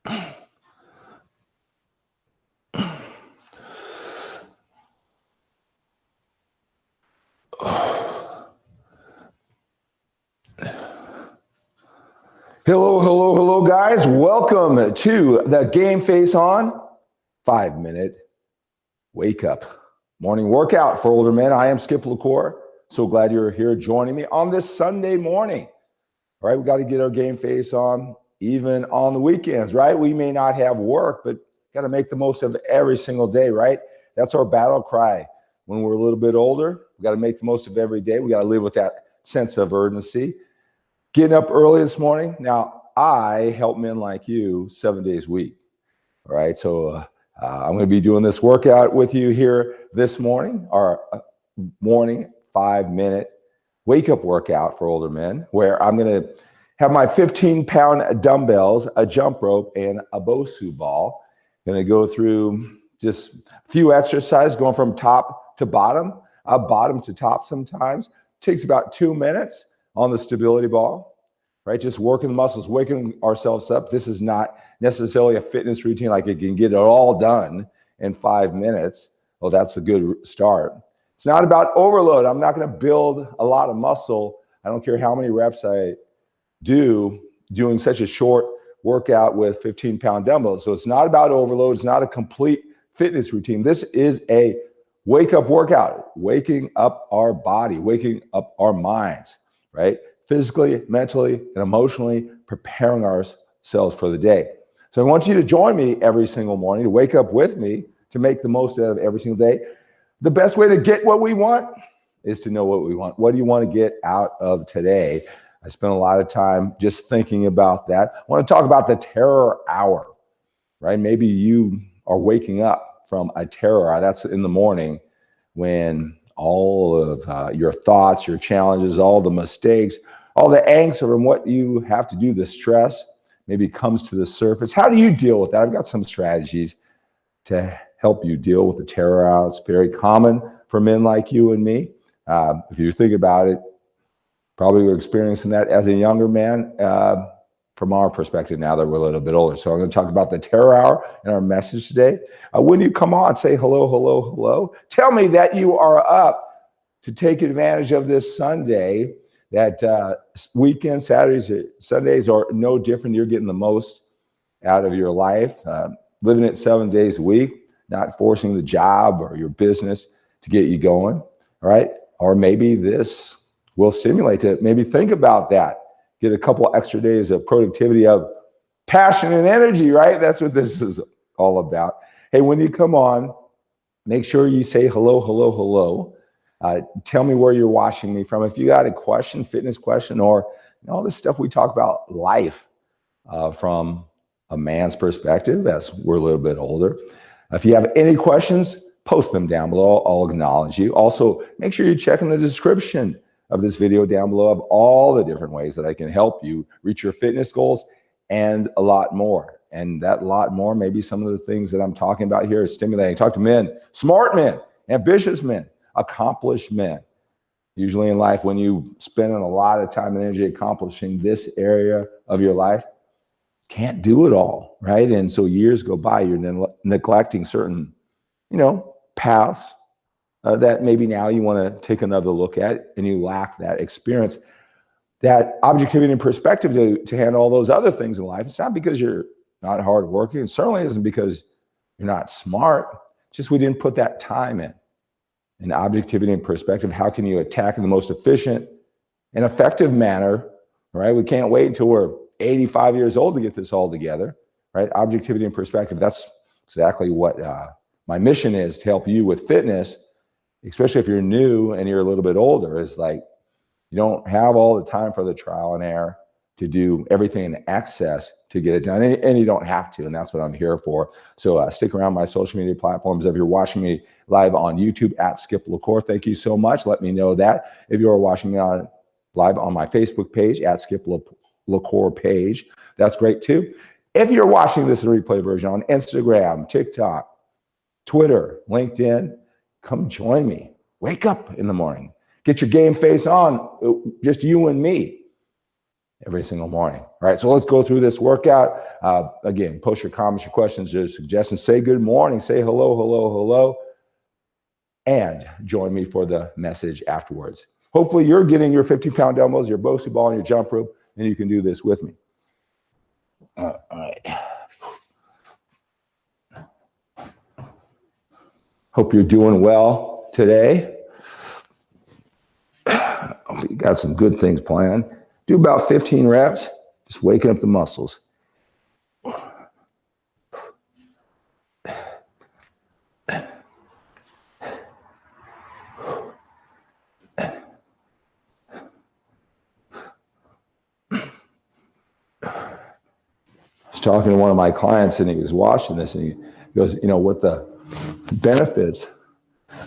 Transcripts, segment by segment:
Hello, guys. Welcome to the Game Face On 5-minute wake up morning workout for older men. I am 𝗙𝗾𝗄. So glad you're here joining me on this Sunday morning. All right, we got to get our game face on even on the weekends, right? We may not have work, but got to make the most of every single day, right? That's our battle cry. When we're a little bit older, we got to make the most of every day. We got to live with that sense of urgency. Getting up early this morning. Now, I help men like you 7 days a week. All right, so I'm going to be doing this workout with you here this morning, our morning 5-minute wake-up workout for older men, where I'm going to have my 15-pound dumbbells, a jump rope, and a BOSU ball. Going to go through just a few exercises going from top to bottom, bottom to top sometimes. Takes about 2 minutes on the stability ball, right? Just working the muscles, waking ourselves up. This is not necessarily a fitness routine like it can get it all done in 5 minutes. Well, that's a good start. It's not about overload. I'm not going to build a lot of muscle. I don't care how many reps I do doing such a short workout with 15-pound dumbbells. So it's not about overload. It's not a complete fitness routine. This is a wake-up workout, waking up our body, waking up our minds, right? Physically, mentally, and emotionally preparing ourselves for the day. So I want you to join me every single morning, to wake up with me, to make the most out of every single day. The best way to get what we want is to know what we want. What do you want to get out of today? I spent a lot of time just thinking about that. I want to talk about the terror hour, right? Maybe you are waking up from a terror hour. That's in the morning when all of your thoughts, your challenges, all the mistakes, all the angst over what you have to do, the stress maybe comes to the surface. How do you deal with that? I've got some strategies to help you deal with the terror hour. It's very common for men like you and me. If you think about it, probably we're experiencing that as a younger man from our perspective now that we're a little bit older. So I'm going to talk about the terror hour in our message today. When you come on, say hello. Tell me that you are up to take advantage of this Sunday. That weekend, Saturdays, Sundays are no different. You're getting the most out of your life, living it 7 days a week, not forcing the job or your business to get you going, all right? Or maybe this will stimulate it. Maybe think about that. Get a couple extra days of productivity, of passion and energy, right? That's what this is all about. Hey, when you come on, make sure you say hello. Tell me where you're watching me from. If you got a question, fitness question, or all this stuff we talk about life from a man's perspective as we're a little bit older. If you have any questions, post them down below. I'll acknowledge you. Also, make sure you check in the description of this video down below of all the different ways that I can help you reach your fitness goals and a lot more. And that lot more, maybe some of the things that I'm talking about here is stimulating. Talk to men, smart men, ambitious men, accomplished men. Usually in life, when you spend a lot of time and energy accomplishing this area of your life, can't do it all, right? And so years go by, you're neglecting certain, paths that maybe now you want to take another look at, and you lack that experience, that objectivity and perspective to handle all those other things in life. It's not because you're not hardworking. It certainly isn't because you're not smart. It's just we didn't put that time in. And objectivity and perspective, how can you attack in the most efficient and effective manner, right? We can't wait until we're 85 years old to get this all together, right? Objectivity and perspective, that's exactly what my mission is, to help you with fitness, especially if you're new and you're a little bit older. Is like, you don't have all the time for the trial and error to do everything in excess to get it done. And you don't have to, and that's what I'm here for. So stick around my social media platforms. If you're watching me live on YouTube at 𝗙𝗾𝗄, thank you so much. Let me know that. If you're watching me live on my Facebook page at 𝗙𝗾𝗄 page, that's great too. If you're watching this in replay version on Instagram, TikTok, Twitter, LinkedIn, come join me. Wake up in the morning. Get your game face on, just you and me. every single morning. All right, so let's go through this workout. Again, post your comments, your questions, your suggestions. Say good morning, say hello, hello, hello, and join me for the message afterwards. Hopefully you're getting your 50-pound dumbbells, your BOSU ball, and your jump rope, and you can do this with me. All right. Hope you're doing well today. Hope you got some good things planned. Do about 15 reps, just waking up the muscles. I was talking to one of my clients and he was watching this and he goes, what the benefits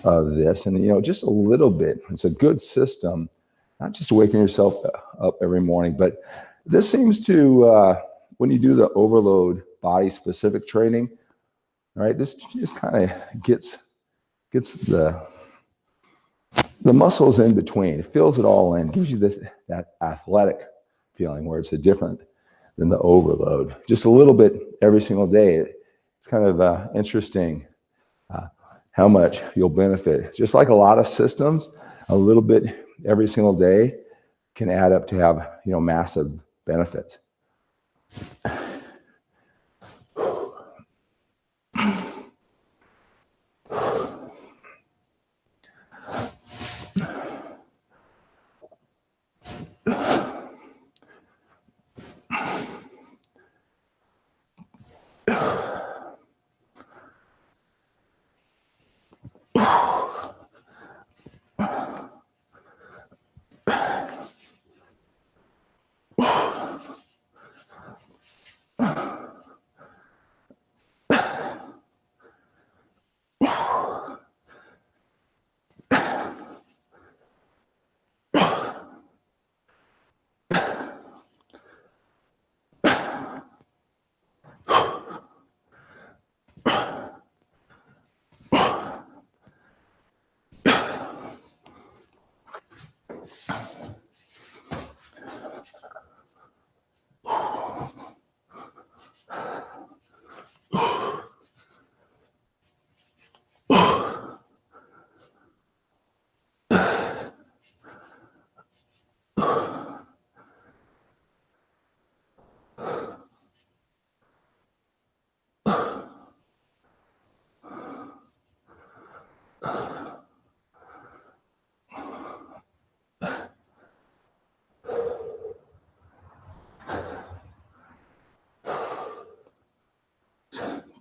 of this, and just a little bit. It's a good system, not just waking yourself up every morning, but this seems to, when you do the overload body specific training, right, this just kind of gets the muscles in between. It fills it all in, gives you that athletic feeling where it's different than the overload. Just a little bit every single day. It's kind of interesting how much you'll benefit. Just like a lot of systems, a little bit every single day can add up to have, massive benefits.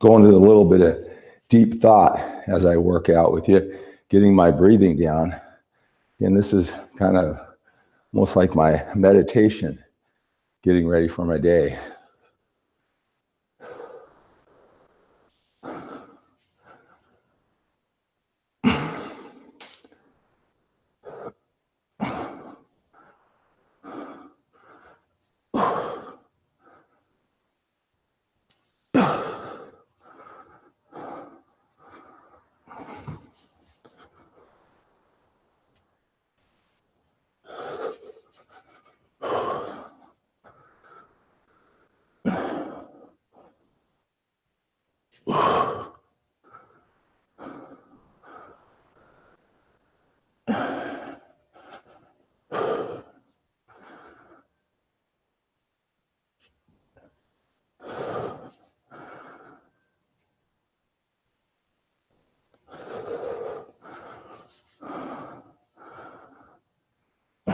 Going into a little bit of deep thought as I work out with you, getting my breathing down. And this is kind of almost like my meditation, getting ready for my day.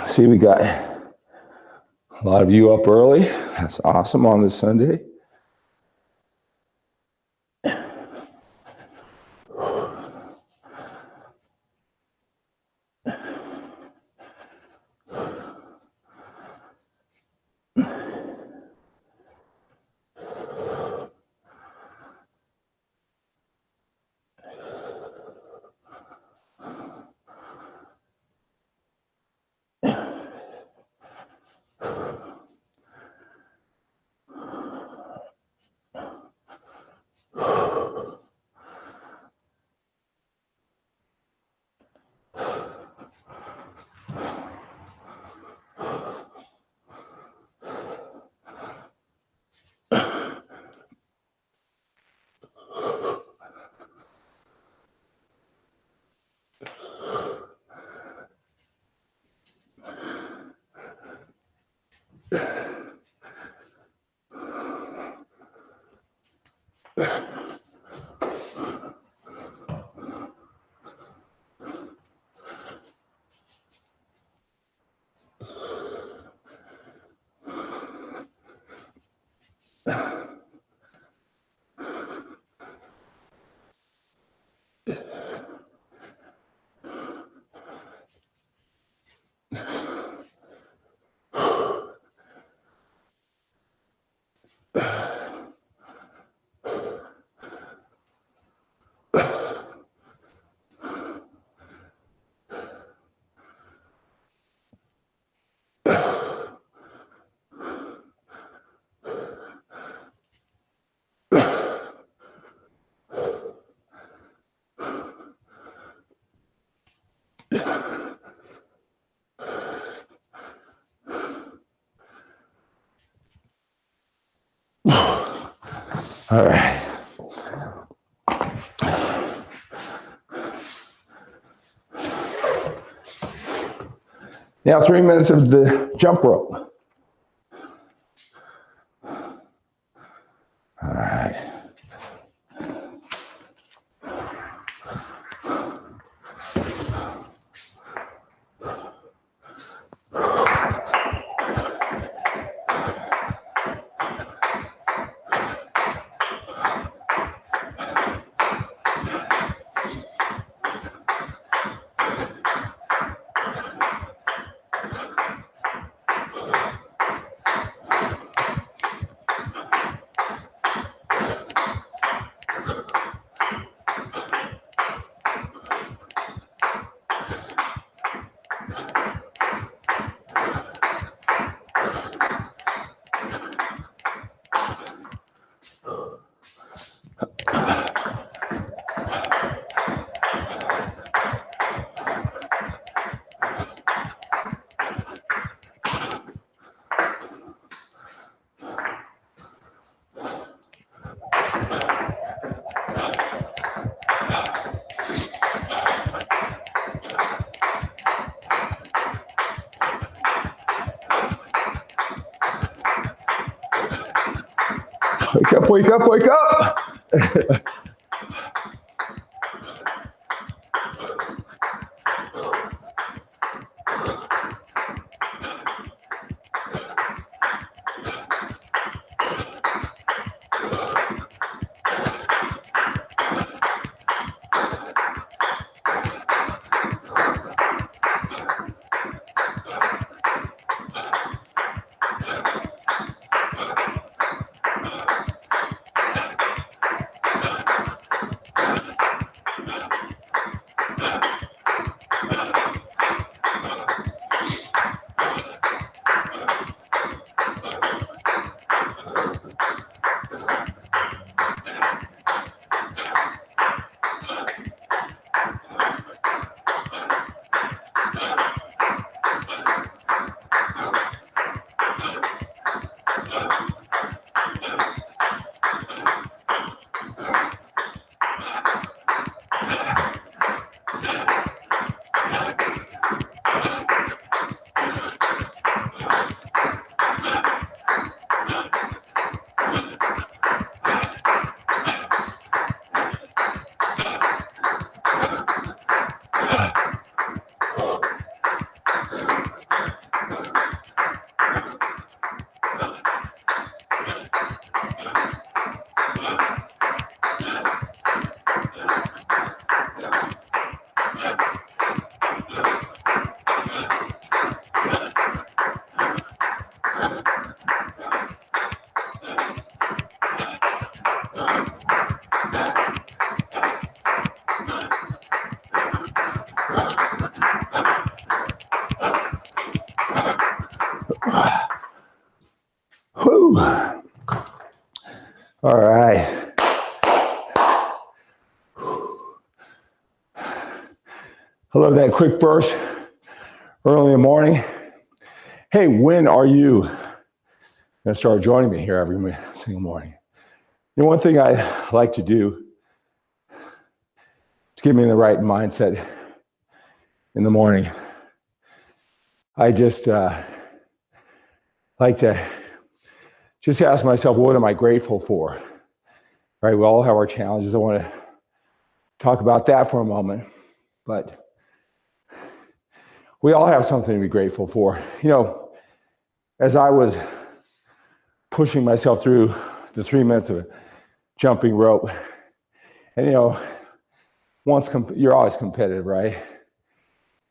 See, we got a lot of you up early. That's awesome on this Sunday. All right. Now 3 minutes of the jump rope. All right. Wake up, wake up, wake up. Whew. All right. I love that quick burst early in the morning. Hey, when are you going to start joining me here every single morning? You know, one thing I like to do to get me in the right mindset in the morning, I just like to just ask myself, what am I grateful for? right? We all have our challenges. I want to talk about that for a moment, but we all have something to be grateful for. You know, as I was pushing myself through the 3 minutes of jumping rope, and you know, you're always competitive, right?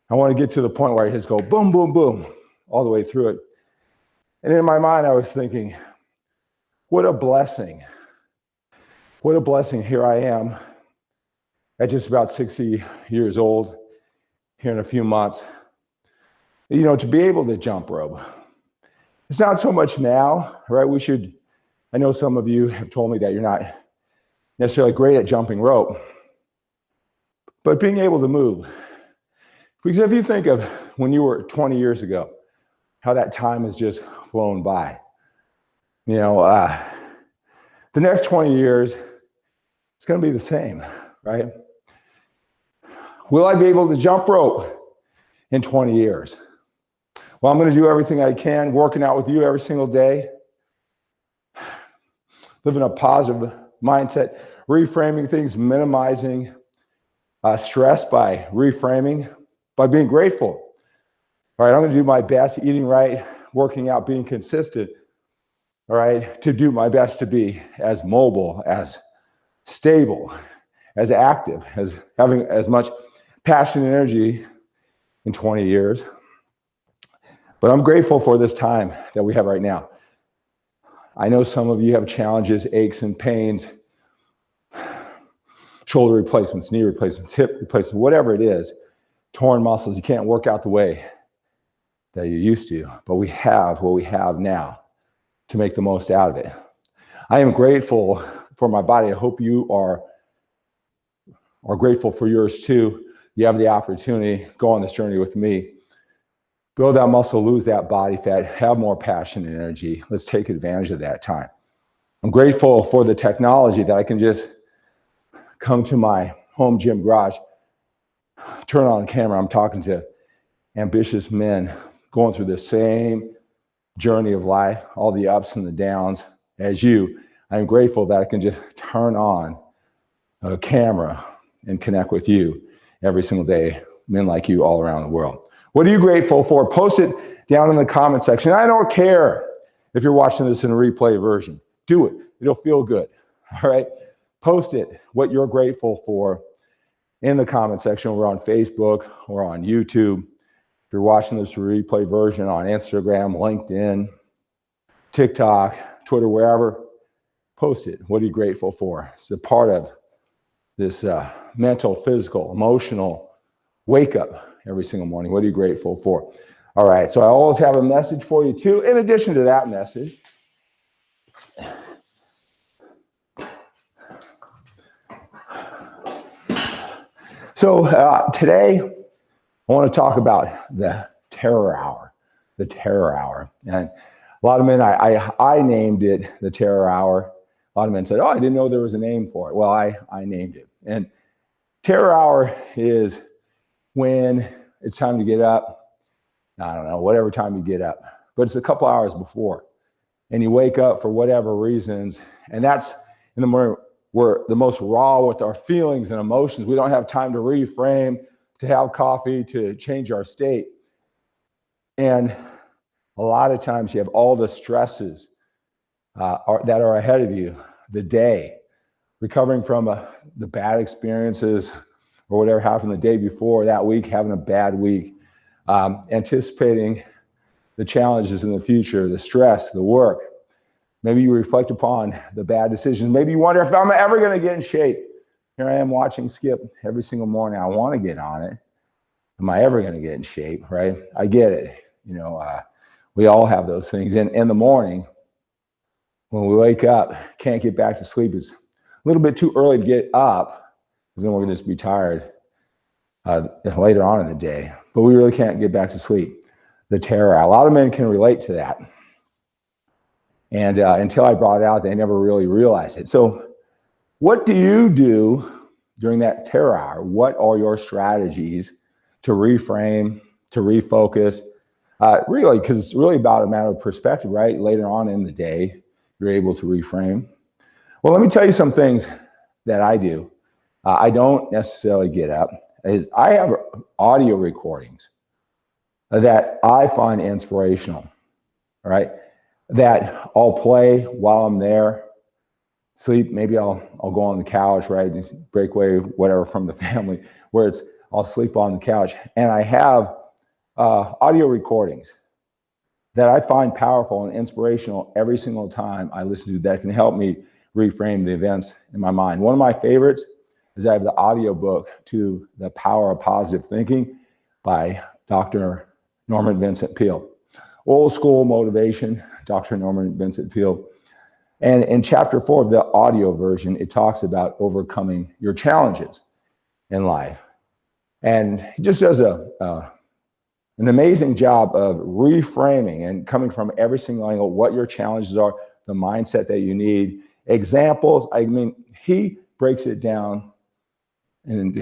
I want to get to the point where I just go boom, boom, boom, all the way through it. And in my mind, I was thinking, what a blessing. What a blessing. Here I am at just about 60 years old, here in a few months, you know, to be able to jump rope. It's not so much now, right? I know some of you have told me that you're not necessarily great at jumping rope, but being able to move. Because if you think of when you were 20 years ago, how that time has just flown by. You know, the next 20 years, it's going to be the same, right? Will I be able to jump rope in 20 years? Well, I'm going to do everything I can, working out with you every single day, living a positive mindset, reframing things, minimizing stress by reframing, by being grateful. All right, I'm going to do my best, eating right, working out, being consistent, all right, to do my best to be as mobile, as stable, as active, as having as much passion and energy in 20 years. But I'm grateful for this time that we have right now. I know some of you have challenges, aches and pains, shoulder replacements, knee replacements, hip replacements, whatever it is, torn muscles. You can't work out the way that you used to, but we have what we have now to make the most out of it. I am grateful for my body. I hope you are grateful for yours too. You have the opportunity, go on this journey with me. Build that muscle, lose that body fat, have more passion and energy. Let's take advantage of that time. I'm grateful for the technology that I can just come to my home gym garage, turn on camera. I'm talking to ambitious men going through the same journey of life, all the ups and the downs as you. I'm grateful that I can just turn on a camera and connect with you every single day, men like you all around the world. What are you grateful for? Post it down in the comment section. I don't care if you're watching this in a replay version. Do it. It'll feel good. All right? Post it, what you're grateful for, in the comment section. We're on Facebook or on YouTube. If you're watching this replay version on Instagram, LinkedIn, TikTok, Twitter, wherever, post it. What are you grateful for? It's a part of this mental, physical, emotional wake up every single morning. What are you grateful for? All right, so I always have a message for you too. In addition to that message, so today I want to talk about the terror hour, And a lot of men, I named it the terror hour. A lot of men said, oh, I didn't know there was a name for it. Well, I named it. And terror hour is when it's time to get up. I don't know, whatever time you get up, but it's a couple hours before. And you wake up for whatever reasons. And that's in the morning, we're the most raw with our feelings and emotions. We don't have time to reframe, to have coffee, to change our state. And a lot of times you have all the stresses that are ahead of you, the day, recovering from the bad experiences or whatever happened the day before, that week, having a bad week, anticipating the challenges in the future, the stress, the work. Maybe you reflect upon the bad decisions. Maybe you wonder if I'm ever going to get in shape. Here I am watching Skip every single morning. I want to get on it. Am I ever going to get in shape, right? I get it. You know, we all have those things. And in the morning, when we wake up, can't get back to sleep, it's a little bit too early to get up, because then we're going to just be tired later on in the day. But we really can't get back to sleep. The terror. A lot of men can relate to that. And until I brought it out, they never really realized it. So what do you do during that terror hour? What are your strategies to reframe, to refocus? Really, because it's really about a matter of perspective, right? Later on in the day, you're able to reframe. Well, let me tell you some things that I do. I don't necessarily get up. I have audio recordings that I find inspirational, right? That I'll play while I'm there, sleep. Maybe I'll go on the couch, right? Break away, whatever, from the family, where I'll sleep on the couch. And I have audio recordings that I find powerful and inspirational every single time I listen to, that can help me reframe the events in my mind. One of my favorites is I have the audio book to The Power of Positive Thinking by Dr. Norman Vincent Peale. Old school motivation, Dr. Norman Vincent Peale. And in chapter 4 of the audio version, it talks about overcoming your challenges in life. And he just does an amazing job of reframing and coming from every single angle, what your challenges are, the mindset that you need, examples. I mean, he breaks it down in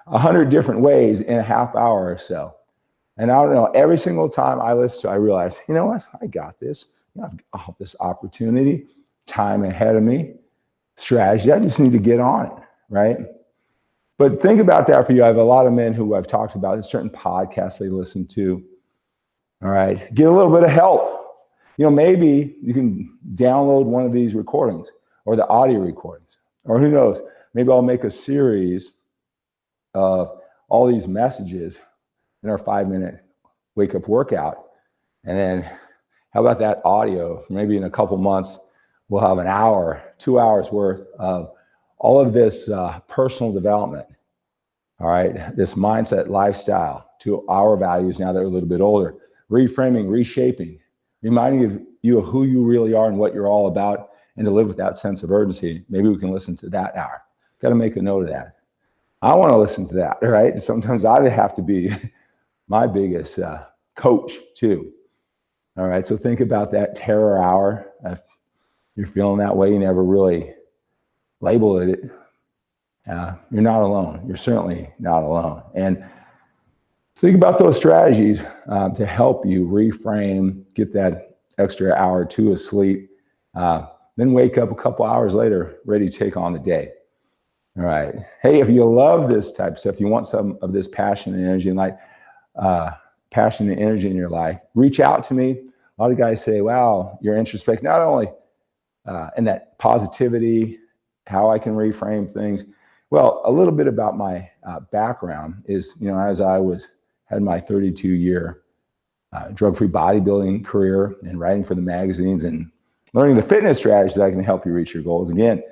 100 different ways in a half hour or so. And I don't know, every single time I listen to it, I realize, you know what, I got this. I've got this opportunity, time ahead of me, strategy. I just need to get on it, right? But think about that for you. I have a lot of men who I've talked about in certain podcasts they listen to. All right, get a little bit of help. Maybe you can download one of these recordings or the audio recordings, or who knows, maybe I'll make a series of all these messages in our 5-minute wake up workout. And then how about that audio? Maybe in a couple months, we'll have an hour, 2 hours worth of all of this personal development, all right, this mindset lifestyle to our values now that we're a little bit older, reframing, reshaping, reminding you of who you really are and what you're all about, and to live with that sense of urgency. Maybe we can listen to that hour. Got to make a note of that. I want to listen to that, right? Sometimes I have to be my biggest coach too. All right, so think about that terror hour. If you're feeling that way, you never really label it. You're not alone. You're certainly not alone. And think about those strategies to help you reframe, get that extra hour or two of sleep, then wake up a couple hours later, ready to take on the day. All right. Hey, if you love this type of stuff, you want some of this passion and energy in life, passion and energy in your life, reach out to me. A lot of guys say, wow, you're introspective, not only in that positivity, how I can reframe things. Well, a little bit about my background is, as I had my 32-year drug-free bodybuilding career and writing for the magazines and learning the fitness strategies that can help you reach your goals. Again,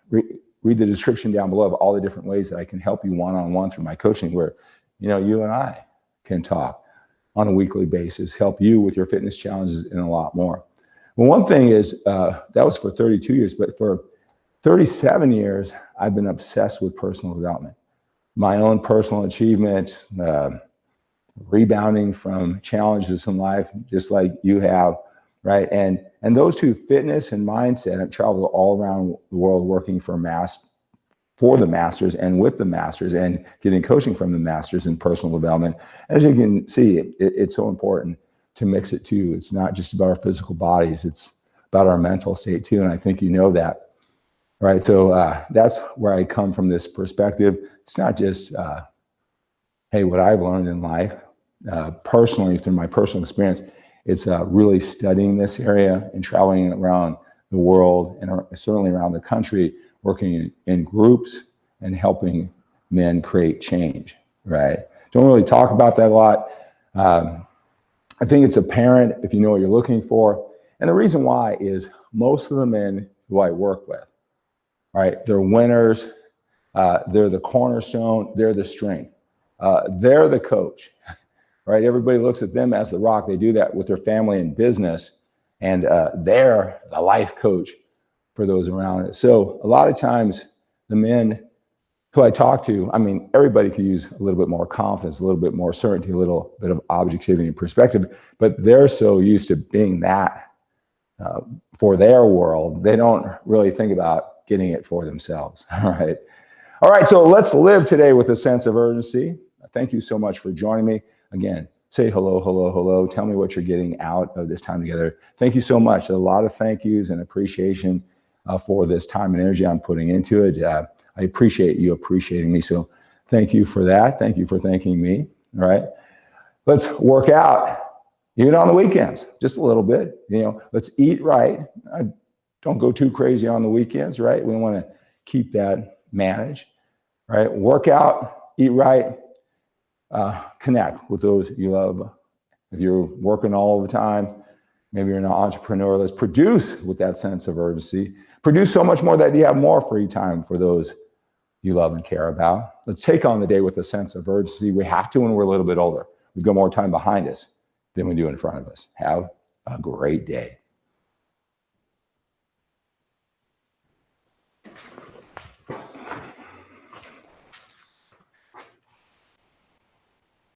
read the description down below of all the different ways that I can help you one-on-one through my coaching, where, you and I can talk on a weekly basis, help you with your fitness challenges and a lot more. Well, one thing is, that was for 32 years, but for 37 years, I've been obsessed with personal development, my own personal achievement, rebounding from challenges in life, just like you have, right? And those two, fitness and mindset, I've traveled all around the world working for the masters and with the masters and getting coaching from the masters in personal development. As you can see, it's so important to mix it too. It's not just about our physical bodies, it's about our mental state too. And I think you know that. Right, so that's where I come from, this perspective. It's not just, hey, what I've learned in life, personally, through my personal experience. It's really studying this area and traveling around the world and certainly around the country, working in groups and helping men create change, right? Don't really talk about that a lot. I think it's apparent if you know what you're looking for. And the reason why is most of the men who I work with, right, they're winners, they're the cornerstone, they're the strength, they're the coach, right? Everybody looks at them as the rock. They do that with their family and business, and they're the life coach for those around it. So a lot of times the men who I talk to, I mean, everybody could use a little bit more confidence, a little bit more certainty, a little bit of objectivity and perspective, but they're so used to being that for their world, they don't really think about getting it for themselves. All right, so let's live today with a sense of urgency. Thank you so much for joining me. Again, say hello, hello, hello. Tell me what you're getting out of this time together. Thank you so much. A lot of thank yous and appreciation for this time and energy I'm putting into it. I appreciate you appreciating me. So thank you for that. Thank you for thanking me. All right. Let's work out, even on the weekends, just a little bit. Let's eat right. Don't go too crazy on the weekends, right? We want to keep that managed, right? Work out, eat right, connect with those you love. If you're working all the time, maybe you're an entrepreneur, let's produce with that sense of urgency. Produce so much more that you have more free time for those you love and care about. Let's take on the day with a sense of urgency. We have to when we're a little bit older. We've got more time behind us than we do in front of us. Have a great day.